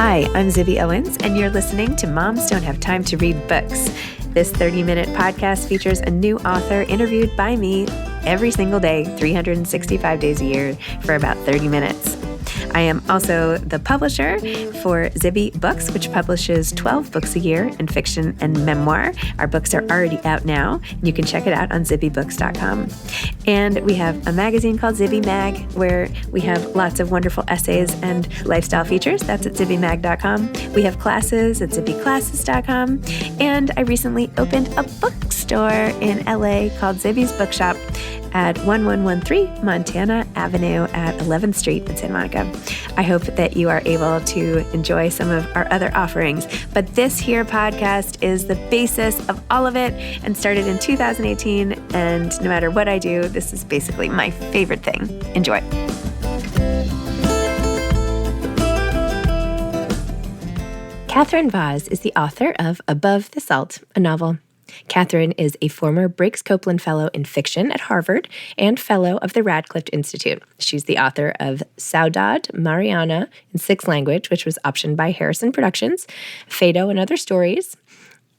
Hi, I'm Zibby Owens, and you're listening to Moms Don't Have Time to Read Books. This 30-minute podcast features a new author interviewed by me every single day, 365 days a year, for about 30 minutes. I am also the publisher for Zibby Books, which publishes 12 books a year in fiction and memoir. Our books are already out now. You can check it out on zibbybooks.com. And we have a magazine called Zibby Mag, where we have lots of wonderful essays and lifestyle features. That's at zibbymag.com. We have classes at zibbyclasses.com. And I recently opened a bookstore in LA called Zibby's Bookshop at 1113 Montana Avenue at 11th Street in Santa Monica. I hope that you are able to enjoy some of our other offerings. But this here podcast is the basis of all of it and started in 2018. And no matter what I do, this is basically my favorite thing. Enjoy. Katherine Vaz is the author of Above the Salt, a novel. Katherine is a former Briggs Copeland Fellow in Fiction at Harvard and Fellow of the Radcliffe Institute. She's the author of Saudade, Mariana in Sixth Language, which was optioned by Harrison Productions, Fado and Other Stories,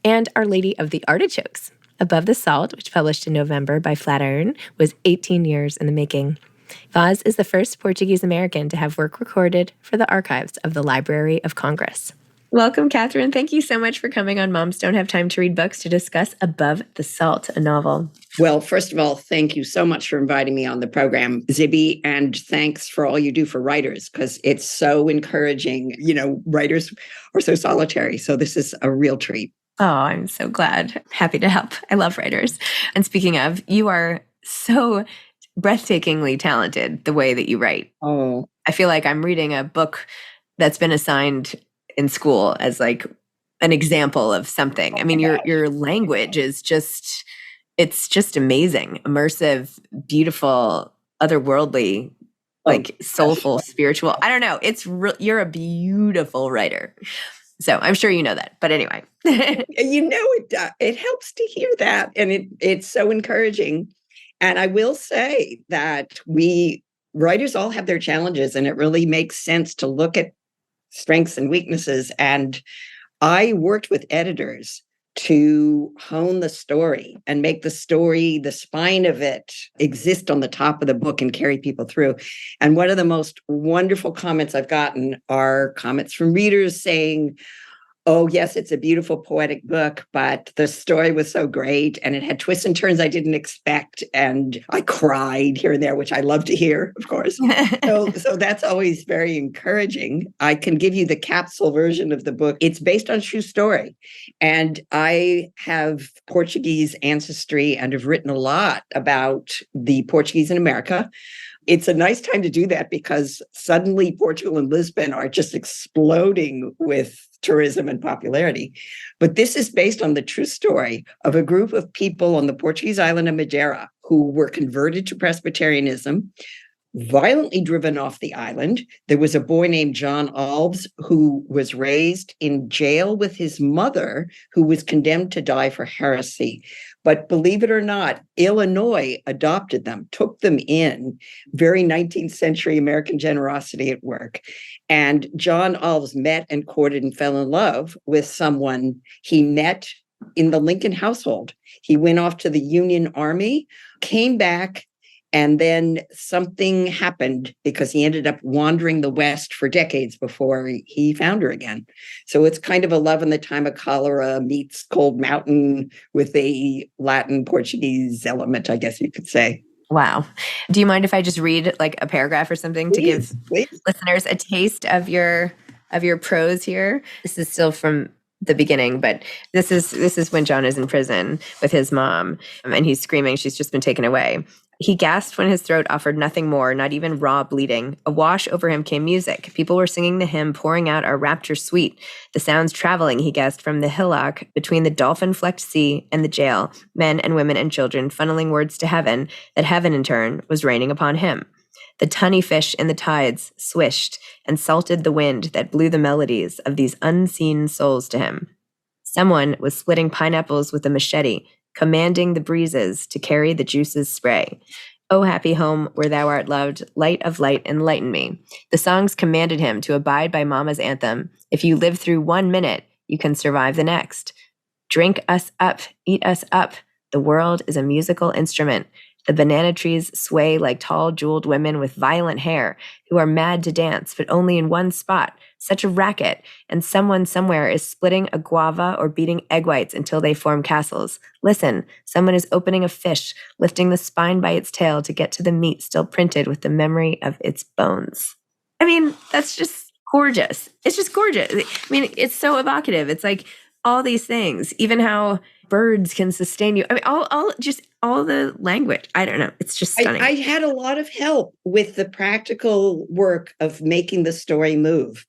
and Our Lady of the Artichokes. Above the Salt, which published in November by Flatiron, was 18 years in the making. Vaz is the first Portuguese-American to have work recorded for the archives of the Library of Congress. Welcome, Katherine. Thank you so much for coming on Moms Don't Have Time to Read Books to discuss Above the Salt, a novel. Well, first of all, thank you so much for inviting me on the program, Zibby, and thanks for all you do for writers, because it's so encouraging. You know, writers are so solitary, so this is a real treat. Oh, I'm so glad. Happy to help. I love writers. And speaking of, you are so breathtakingly talented the way that you write. Oh, I feel like I'm reading a book that's been assigned in school as like an example of something. I mean, your language is just, it's just amazing, immersive, beautiful, otherworldly, like soulful, spiritual. I don't know. You're a beautiful writer. So I'm sure you know that. But anyway. You know, it helps to hear that. And it's so encouraging. And I will say that we writers all have their challenges, and it really makes sense to look at strengths and weaknesses. And I worked with editors to hone the story and make the story, the spine of it, exist on the top of the book and carry people through. And one of the most wonderful comments I've gotten are comments from readers saying, oh, yes, it's a beautiful poetic book, but the story was so great and it had twists and turns I didn't expect. And I cried here and there, which I love to hear, of course. So that's always very encouraging. I can give you the capsule version of the book. It's based on a true story. And I have Portuguese ancestry and have written a lot about the Portuguese in America. It's a nice time to do that because suddenly Portugal and Lisbon are just exploding with tourism and popularity. But this is based on the true story of a group of people on the Portuguese island of Madeira who were converted to Presbyterianism, violently driven off the island. There was a boy named John Alves who was raised in jail with his mother, who was condemned to die for heresy. But believe it or not, Illinois adopted them, took them in, very 19th century American generosity at work. And John Alves met and courted and fell in love with someone he met in the Lincoln household. He went off to the Union Army, came back, and then something happened because he ended up wandering the West for decades before he found her again. So it's kind of a Love in the Time of Cholera meets Cold Mountain with a Latin Portuguese element, I guess you could say. Wow. Do you mind if I just read like a paragraph or something to give listeners a taste of your prose here? This is still from the beginning, but this is when John is in prison with his mom and he's screaming, she's just been taken away. He gasped when his throat offered nothing more, not even raw bleeding. Awash over him came music. People were singing the hymn, pouring out our rapture sweet. The sounds traveling, he guessed, from the hillock between the dolphin-flecked sea and the jail, men and women and children funneling words to heaven, that heaven in turn was raining upon him. The tunny fish in the tides swished and salted the wind that blew the melodies of these unseen souls to him. Someone was splitting pineapples with a machete, commanding the breezes to carry the juices spray. O happy home where thou art loved, light of light, enlighten me. The songs commanded him to abide by Mama's anthem. If you live through 1 minute, you can survive the next. Drink us up, eat us up. The world is a musical instrument. The banana trees sway like tall, jeweled women with violent hair who are mad to dance, but only in one spot. Such a racket, and someone somewhere is splitting a guava or beating egg whites until they form castles. Listen, someone is opening a fish, lifting the spine by its tail to get to the meat still printed with the memory of its bones. I mean, that's just gorgeous. It's just gorgeous. I mean, it's so evocative. It's like all these things, even how birds can sustain you. I mean, all the language. I don't know. It's just stunning. I had a lot of help with the practical work of making the story move.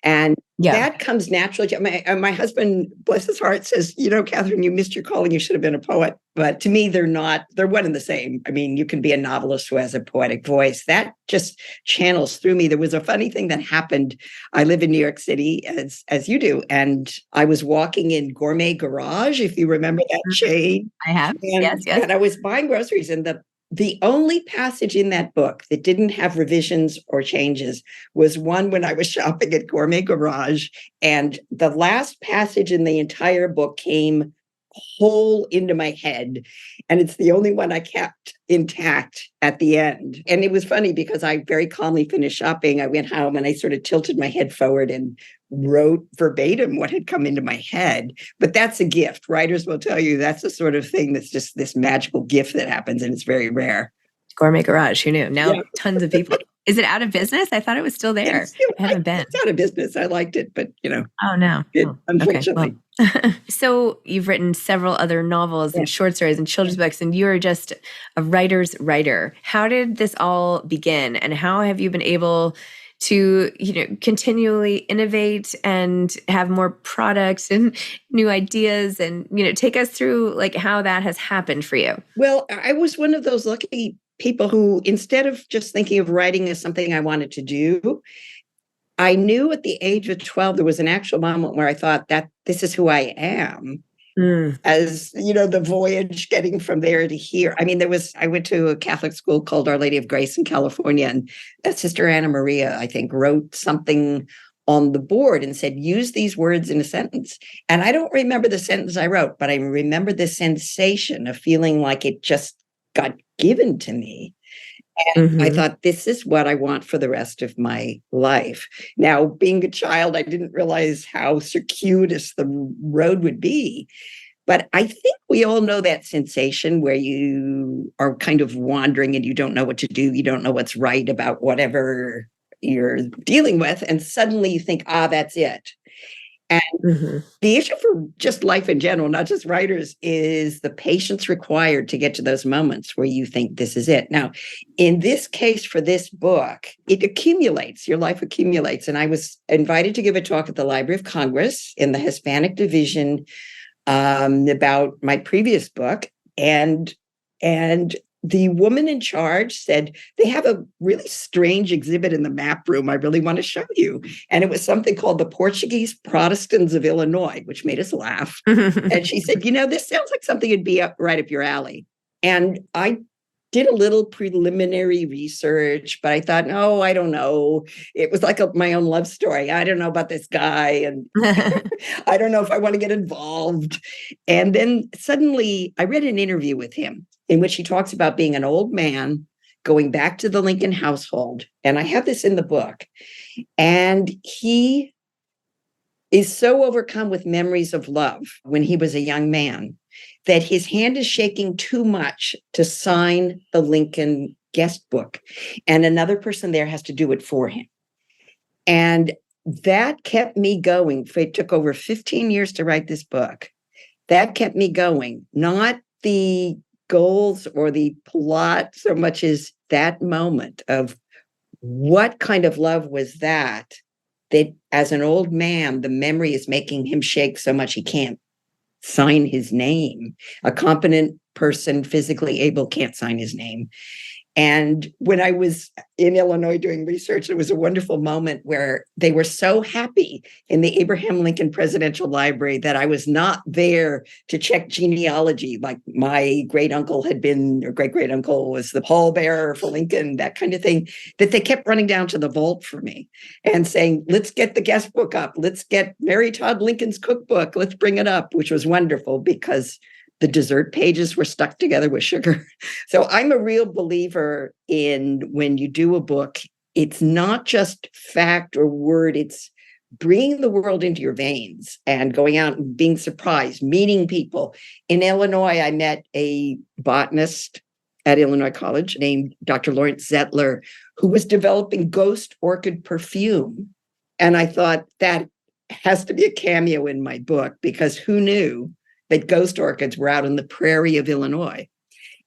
And that comes naturally. My husband, bless his heart, says, Katherine, you missed your calling. You should have been a poet. But to me, they're not. They're one and the same. I mean, you can be a novelist who has a poetic voice. That just channels through me. There was a funny thing that happened. I live in New York City, as you do. And I was walking in Gourmet Garage, if you remember that chain. I have. Yes. And I was buying groceries, and the only passage in that book that didn't have revisions or changes was one when I was shopping at Gourmet Garage. And the last passage in the entire book came whole into my head. And it's the only one I kept intact at the end. And it was funny because I very calmly finished shopping. I went home and I sort of tilted my head forward and wrote verbatim what had come into my head. But that's a gift. Writers will tell you that's the sort of thing that's just this magical gift that happens, and it's very rare. Gourmet Garage, who knew? Now tons of people. Is it out of business? I thought it was still there. I haven't been. It's out of business. I liked it, but Oh, no. Unfortunately. Okay, well. So you've written several other novels and short stories and children's books, and you're just a writer's writer. How did this all begin, and how have you been able to, continually innovate and have more products and new ideas, and, take us through like how that has happened for you? Well, I was one of those lucky people who, instead of just thinking of writing as something I wanted to do, I knew at the age of 12, there was an actual moment where I thought that this is who I am. As the voyage getting from there to here. I mean, I went to a Catholic school called Our Lady of Grace in California, and Sister Anna Maria, I think, wrote something on the board and said, use these words in a sentence. And I don't remember the sentence I wrote, but I remember the sensation of feeling like it just got given to me. And I thought, this is what I want for the rest of my life. Now, being a child, I didn't realize how circuitous the road would be. But I think we all know that sensation where you are kind of wandering and you don't know what to do. You don't know what's right about whatever you're dealing with. And suddenly you think, that's it. And the issue for just life in general, not just writers, is the patience required to get to those moments where you think this is it. Now, in this case, for this book, it accumulates. Your life accumulates. And I was invited to give a talk at the Library of Congress in the Hispanic division about my previous book. And the woman in charge said, they have a really strange exhibit in the map room I really want to show you. And it was something called the Portuguese Protestants of Illinois, which made us laugh. And she said, this sounds like something that'd be right up your alley. And I did a little preliminary research, but I thought, no, I don't know. It was like my own love story. I don't know about this guy, and I don't know if I want to get involved. And then suddenly I read an interview with him in which he talks about being an old man going back to the Lincoln household. And I have this in the book. And he is so overcome with memories of love when he was a young man that his hand is shaking too much to sign the Lincoln guest book. And another person there has to do it for him. And that kept me going. It took over 15 years to write this book. That kept me going, not the goals or the plot so much as that moment of what kind of love was that as an old man, the memory is making him shake so much he can't sign his name. A competent person, physically able, can't sign his name. And when I was in Illinois doing research, it was a wonderful moment where they were so happy in the Abraham Lincoln Presidential Library that I was not there to check genealogy. Like my great uncle had been, or great great uncle was the pallbearer for Lincoln, that kind of thing, that they kept running down to the vault for me and saying, let's get the guest book up. Let's get Mary Todd Lincoln's cookbook. Let's bring it up, which was wonderful because the dessert pages were stuck together with sugar. So I'm a real believer in when you do a book, it's not just fact or word, it's bringing the world into your veins and going out and being surprised, meeting people. In Illinois, I met a botanist at Illinois College named Dr. Lawrence Zettler, who was developing ghost orchid perfume. And I thought that has to be a cameo in my book, because who knew that ghost orchids were out in the prairie of Illinois.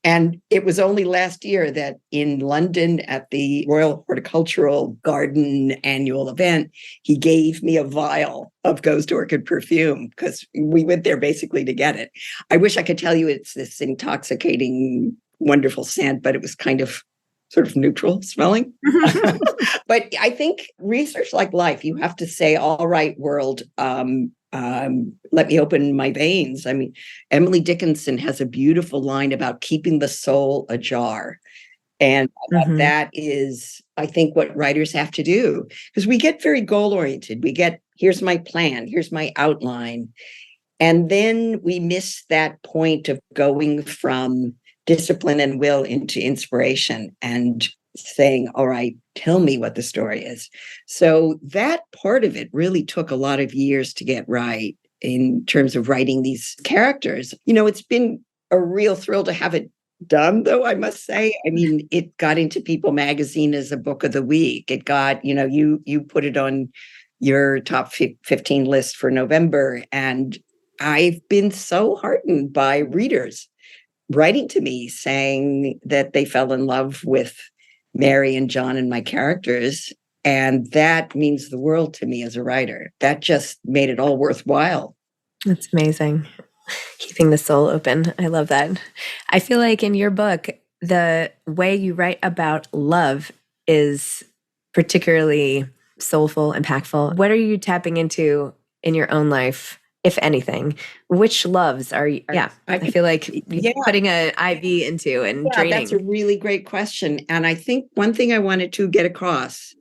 And it was only last year that in London at the Royal Horticultural Garden annual event, he gave me a vial of ghost orchid perfume because we went there basically to get it. I wish I could tell you it's this intoxicating, wonderful scent, but it was kind of sort of neutral smelling. But I think research like life, you have to say, all right, world, let me open my veins. I mean, Emily Dickinson has a beautiful line about keeping the soul ajar. And that is, I think, what writers have to do, because we get very goal-oriented. We get, here's my plan, here's my outline. And then we miss that point of going from discipline and will into inspiration and saying, all right, tell me what the story is. So that part of it really took a lot of years to get right in terms of writing these characters. You know, it's been a real thrill to have it done, though, I must say. I mean, it got into People magazine as a book of the week. It got, you know, you put it on your top 15 list for November. And I've been so heartened by readers writing to me saying that they fell in love with Mary and John and my characters. And that means the world to me as a writer. That just made it all worthwhile. That's amazing. Keeping the soul open. I love that. I feel like in your book, the way you write about love is particularly soulful, impactful. What are you tapping into in your own life, if anything? Which loves are you? Yeah, I feel like you're putting an IV into and draining. That's a really great question. And I think one thing I wanted to get across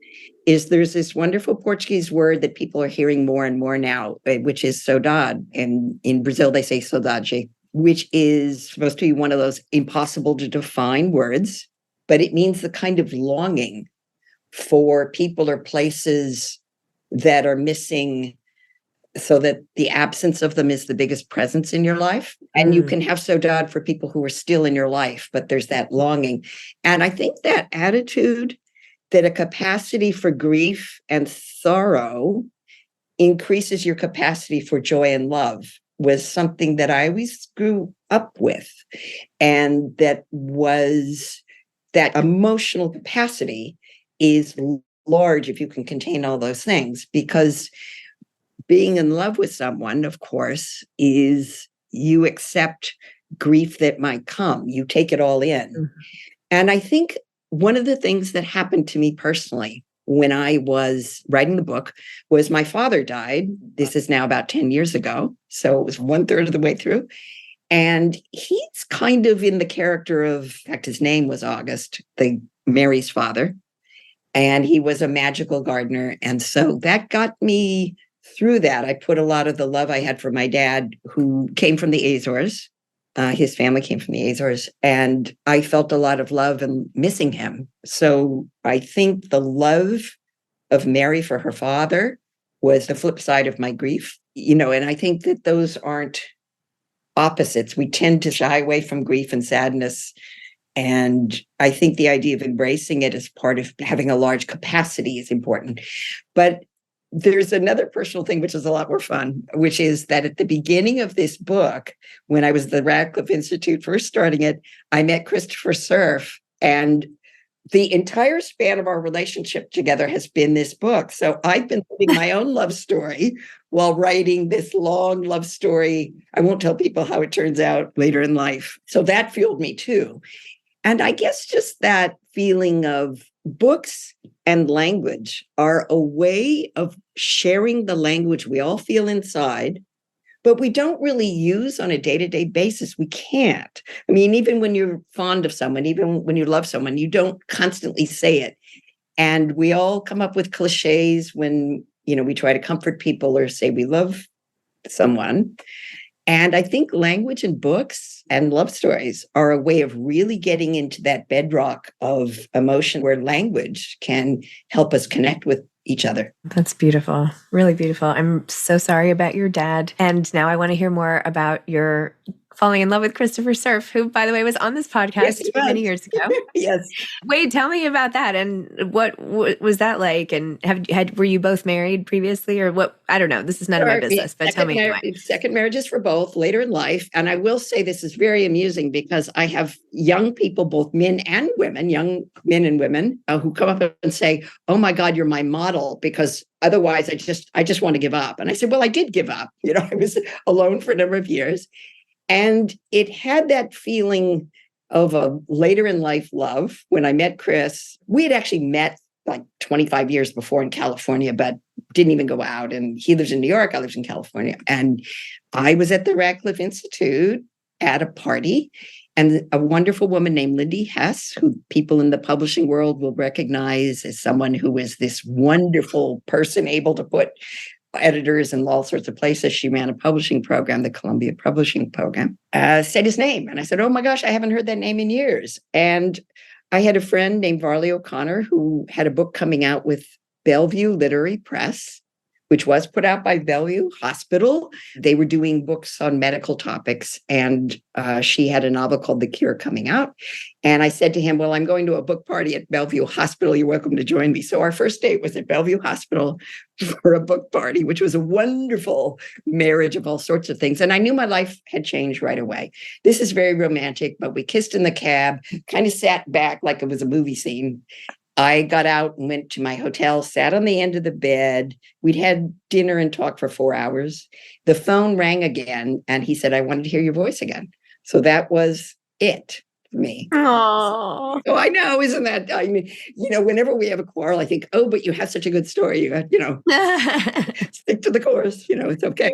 is there's this wonderful Portuguese word that people are hearing more and more now, which is saudade. And in Brazil, they say saudade, which is supposed to be one of those impossible to define words, but it means the kind of longing for people or places that are missing, so that the absence of them is the biggest presence in your life. And you can have saudade for people who are still in your life, but there's that longing. And I think that attitude, that a capacity for grief and sorrow increases your capacity for joy and love, was something that I always grew up with. And that was, that emotional capacity is large if you can contain all those things, because being in love with someone, of course, is you accept grief that might come. You take it all in. Mm-hmm. And I think one of the things that happened to me personally when I was writing the book was my father died. This is now about 10 years ago. So it was 1/3 of the way through. And he's kind of in the character of, in fact, his name was August, Mary's father. And he was a magical gardener. And so that got me through that. I put a lot of the love I had for my dad, who came from the Azores. His family came from the Azores, and I felt a lot of love and missing him. So I think the love of Mary for her father was the flip side of my grief, you know, and I think that those aren't opposites. We tend to shy away from grief and sadness. And I think the idea of embracing it as part of having a large capacity is important. But there's another personal thing, which is a lot more fun, which is that at the beginning of this book, when I was at the Radcliffe Institute first starting it, I met Christopher Cerf, and the entire span of our relationship together has been this book. So I've been living my own love story while writing this long love story. I won't tell people how it turns out later in life. So that fueled me too. And I guess just that feeling of books and language are a way of sharing the language we all feel inside, but we don't really use on a day-to-day basis. We can't. I mean, even when you're fond of someone, even when you love someone, you don't constantly say it. And we all come up with cliches when, we try to comfort people or say we love someone. And I think language and books and love stories are a way of really getting into that bedrock of emotion where language can help us connect with each other. That's beautiful. Really beautiful. I'm so sorry about your dad. And now I want to hear more about your falling in love with Christopher Surf, who, by the way, was on this podcast many years ago. Yes. Wait, tell me about that. And what was that like? And were you both married previously, or what? I don't know. This is none of my business, but tell me anyway. Second marriages for both later in life. And I will say this is very amusing because I have young people, both men and women, young men and women who come up and say, "Oh my God, you're my model," because otherwise I just want to give up. And I said, well, I did give up. I was alone for a number of years. And it had that feeling of a later in life love. When I met Chris, we had actually met like 25 years before in California, but didn't even go out. And he lives in New York, I live in California. And I was at the Radcliffe Institute at a party, and a wonderful woman named Lindy Hess, who people in the publishing world will recognize as someone who is this wonderful person able to put editors in all sorts of places. She ran a publishing program, the Columbia Publishing Program, said his name. And I said, oh my gosh, I haven't heard that name in years. And I had a friend named Varley O'Connor who had a book coming out with Bellevue Literary Press, which was put out by Bellevue Hospital. They were doing books on medical topics. And she had a novel called The Cure coming out. And I said to him, well, I'm going to a book party at Bellevue Hospital. You're welcome to join me. So our first date was at Bellevue Hospital for a book party, which was a wonderful marriage of all sorts of things. And I knew my life had changed right away. This is very romantic, but we kissed in the cab, kind of sat back like it was a movie scene. I got out and went to my hotel, sat on the end of the bed. We'd had dinner and talked for 4 hours. The phone rang again, and he said, I wanted to hear your voice again. So that was it for me. Oh, I know, isn't that? I mean, whenever we have a quarrel, I think, oh, but you have such a good story. You stick to the course. It's okay.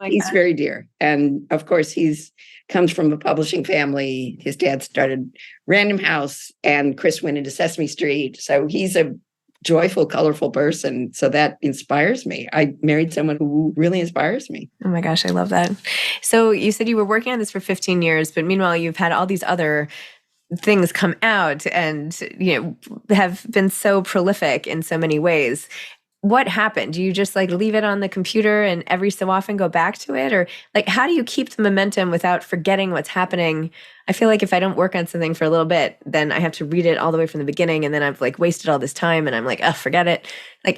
He's very dear. And of course, he's comes from a publishing family. His dad started Random House, and Chris went into Sesame Street. So he's a joyful, colorful person. So that inspires me. I married someone who really inspires me. Oh my gosh, I love that. So you said you were working on this for 15 years, but meanwhile, you've had all these other things come out and have been so prolific in so many ways. What happened? Do you just leave it on the computer and every so often go back to it? Or how do you keep the momentum without forgetting what's happening? I feel like if I don't work on something for a little bit, then I have to read it all the way from the beginning. And then I've wasted all this time and I'm oh, forget it.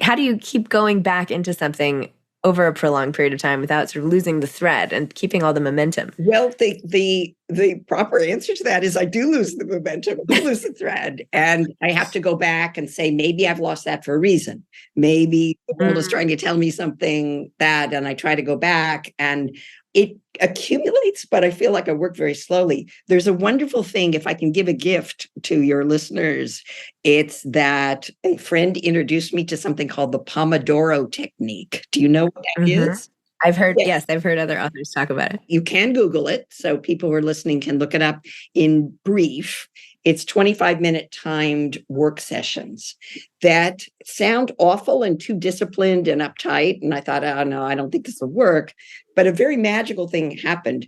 How do you keep going back into something over a prolonged period of time without sort of losing the thread and keeping all the momentum? Well, the proper answer to that is I do lose the momentum, I lose the thread. And I have to go back and say, maybe I've lost that for a reason. Maybe the world is trying to tell me something that, and I try to go back and it accumulates, but I feel like I work very slowly. There's a wonderful thing, if I can give a gift to your listeners, it's that a friend introduced me to something called the Pomodoro technique. Do you know what that is? I've heard, yes, I've heard other authors talk about it. You can Google it, so people who are listening can look it up. In brief, it's 25-minute timed work sessions that sound awful and too disciplined and uptight. And I thought, oh, no, I don't think this will work. But a very magical thing happened.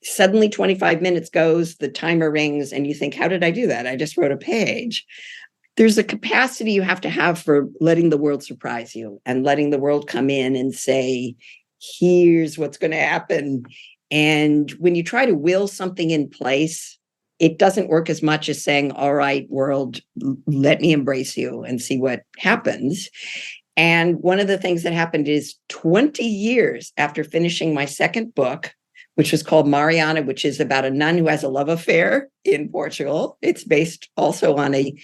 Suddenly 25 minutes goes, the timer rings, and you think, how did I do that? I just wrote a page. There's a capacity you have to have for letting the world surprise you and letting the world come in and say, here's what's going to happen. And when you try to will something in place, it doesn't work as much as saying, all right, world, let me embrace you and see what happens. And one of the things that happened is 20 years after finishing my second book, which was called Mariana, which is about a nun who has a love affair in Portugal. It's based also on a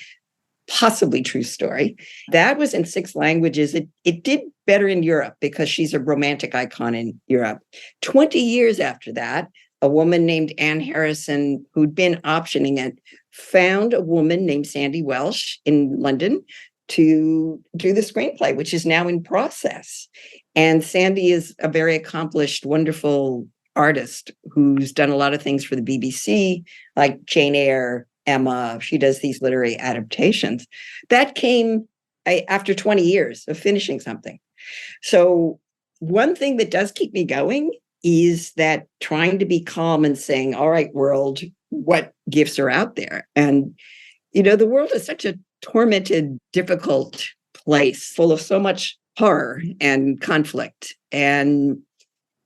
possibly true story. That was in 6 languages. It did better in Europe because she's a romantic icon in Europe. 20 years after that, a woman named Ann Harrison, who'd been optioning it, found a woman named Sandy Welsh in London to do the screenplay, which is now in process. And Sandy is a very accomplished, wonderful artist who's done a lot of things for the BBC, like Jane Eyre, Emma. She does these literary adaptations. That came after 20 years of finishing something. So one thing that does keep me going is that trying to be calm and saying, all right, world, what gifts are out there? And, the world is such a tormented, difficult place full of so much horror and conflict. And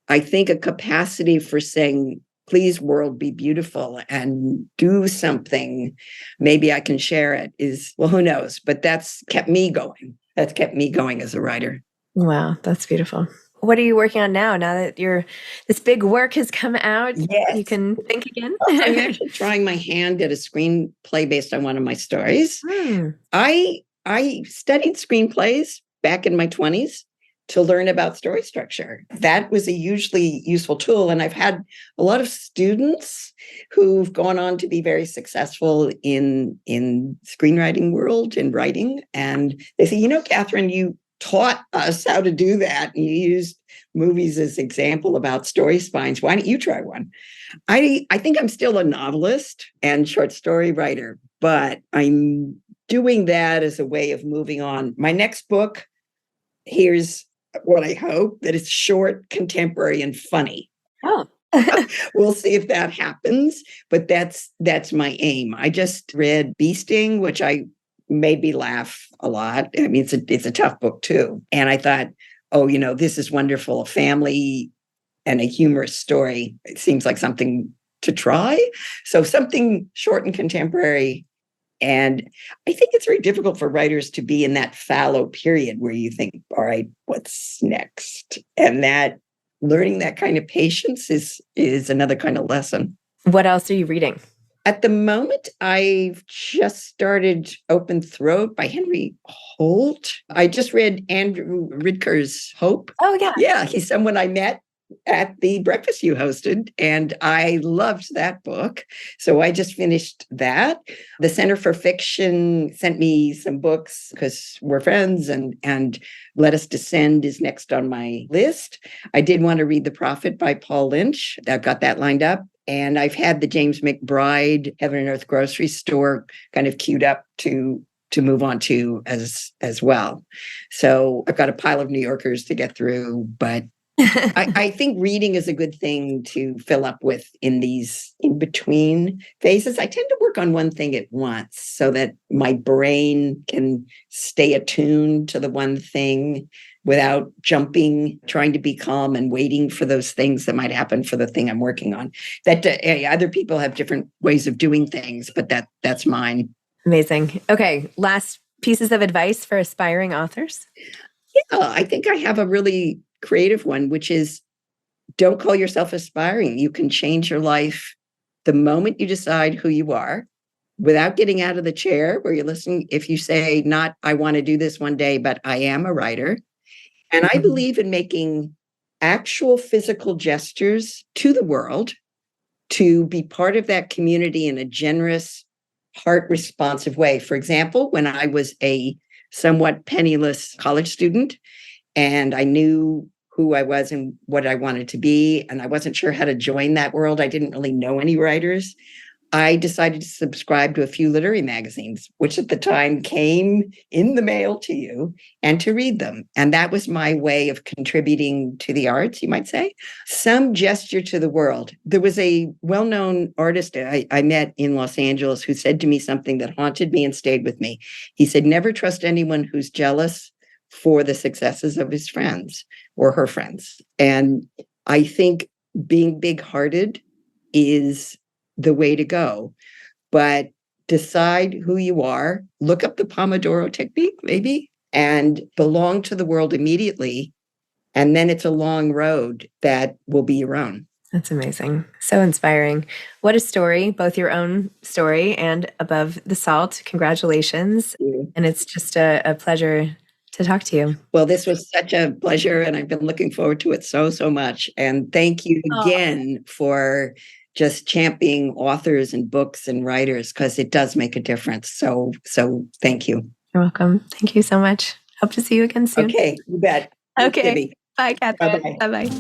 I think a capacity for saying, please, world, be beautiful and do something. Maybe I can share it is, well, who knows? But that's kept me going. That's kept me going as a writer. Wow, that's beautiful. What are you working on now that this big work has come out? Yes. You can think again? I'm actually trying my hand at a screenplay based on one of my stories. I studied screenplays back in my 20s to learn about story structure. That was a hugely useful tool. And I've had a lot of students who've gone on to be very successful in screenwriting world and writing. And they say, Katherine, you taught us how to do that. And you used movies as example about story spines. Why don't you try one? I think I'm still a novelist and short story writer, but I'm doing that as a way of moving on. My next book, here's what I hope, that it's short, contemporary, and funny. Oh. We'll see if that happens, but that's my aim. I just read Bee Sting, which made me laugh a lot. I mean, it's a tough book too. And I thought, this is wonderful. A family and a humorous story. It seems like something to try. So something short and contemporary. And I think it's very difficult for writers to be in that fallow period where you think, all right, what's next? And that learning that kind of patience is another kind of lesson. What else are you reading? At the moment, I've just started Open Throat by Henry Holt. I just read Andrew Ridker's Hope. Oh, yeah. Yeah, he's someone I met at the breakfast you hosted, and I loved that book. So I just finished that. The Center for Fiction sent me some books because we're friends, and Let Us Descend is next on my list. I did want to read The Prophet by Paul Lynch. I've got that lined up. And I've had the James McBride Heaven and Earth Grocery Store kind of queued up to move on to as well. So I've got a pile of New Yorkers to get through, but I think reading is a good thing to fill up with in these in-between phases. I tend to work on one thing at once so that my brain can stay attuned to the one thing without jumping, trying to be calm and waiting for those things that might happen for the thing I'm working on. That other people have different ways of doing things, but that's mine. Amazing. Okay, last pieces of advice for aspiring authors? Yeah, I think I have a really creative one, which is don't call yourself aspiring. You can change your life the moment you decide who you are without getting out of the chair where you're listening. If you say, not, I want to do this one day, but I am a writer. And I believe in making actual physical gestures to the world to be part of that community in a generous, heart responsive way. For example, when I was a somewhat penniless college student and I knew who I was and what I wanted to be, and I wasn't sure how to join that world, I didn't really know any writers, I decided to subscribe to a few literary magazines, which at the time came in the mail to you, and to read them. And that was my way of contributing to the arts, you might say. Some gesture to the world. There was a well-known artist I met in Los Angeles who said to me something that haunted me and stayed with me. He said, never trust anyone who's jealous for the successes of his friends or her friends. And I think being big-hearted is the way to go, but decide who you are, look up the Pomodoro technique, maybe, and belong to the world immediately. And then it's a long road that will be your own. That's amazing. So inspiring. What a story, both your own story and Above the Salt. Congratulations. And it's just a pleasure to talk to you. Well, this was such a pleasure, and I've been looking forward to it so, so much. And thank you again for just championing authors and books and writers, because it does make a difference. So thank you. You're welcome. Thank you so much. Hope to see you again soon. Okay, you bet. Okay. Bye, Katherine. Bye-bye. Bye-bye.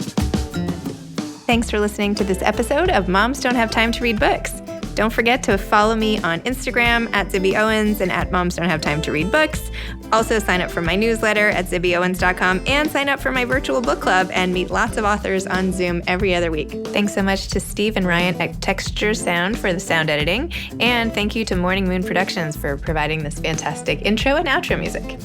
Thanks for listening to this episode of Moms Don't Have Time to Read Books. Don't forget to follow me on Instagram at Zibby Owens and at Moms Don't Have Time to Read Books. Also sign up for my newsletter at zibbyowens.com and sign up for my virtual book club and meet lots of authors on Zoom every other week. Thanks so much to Steve and Ryan at Texture Sound for the sound editing. And thank you to Morning Moon Productions for providing this fantastic intro and outro music.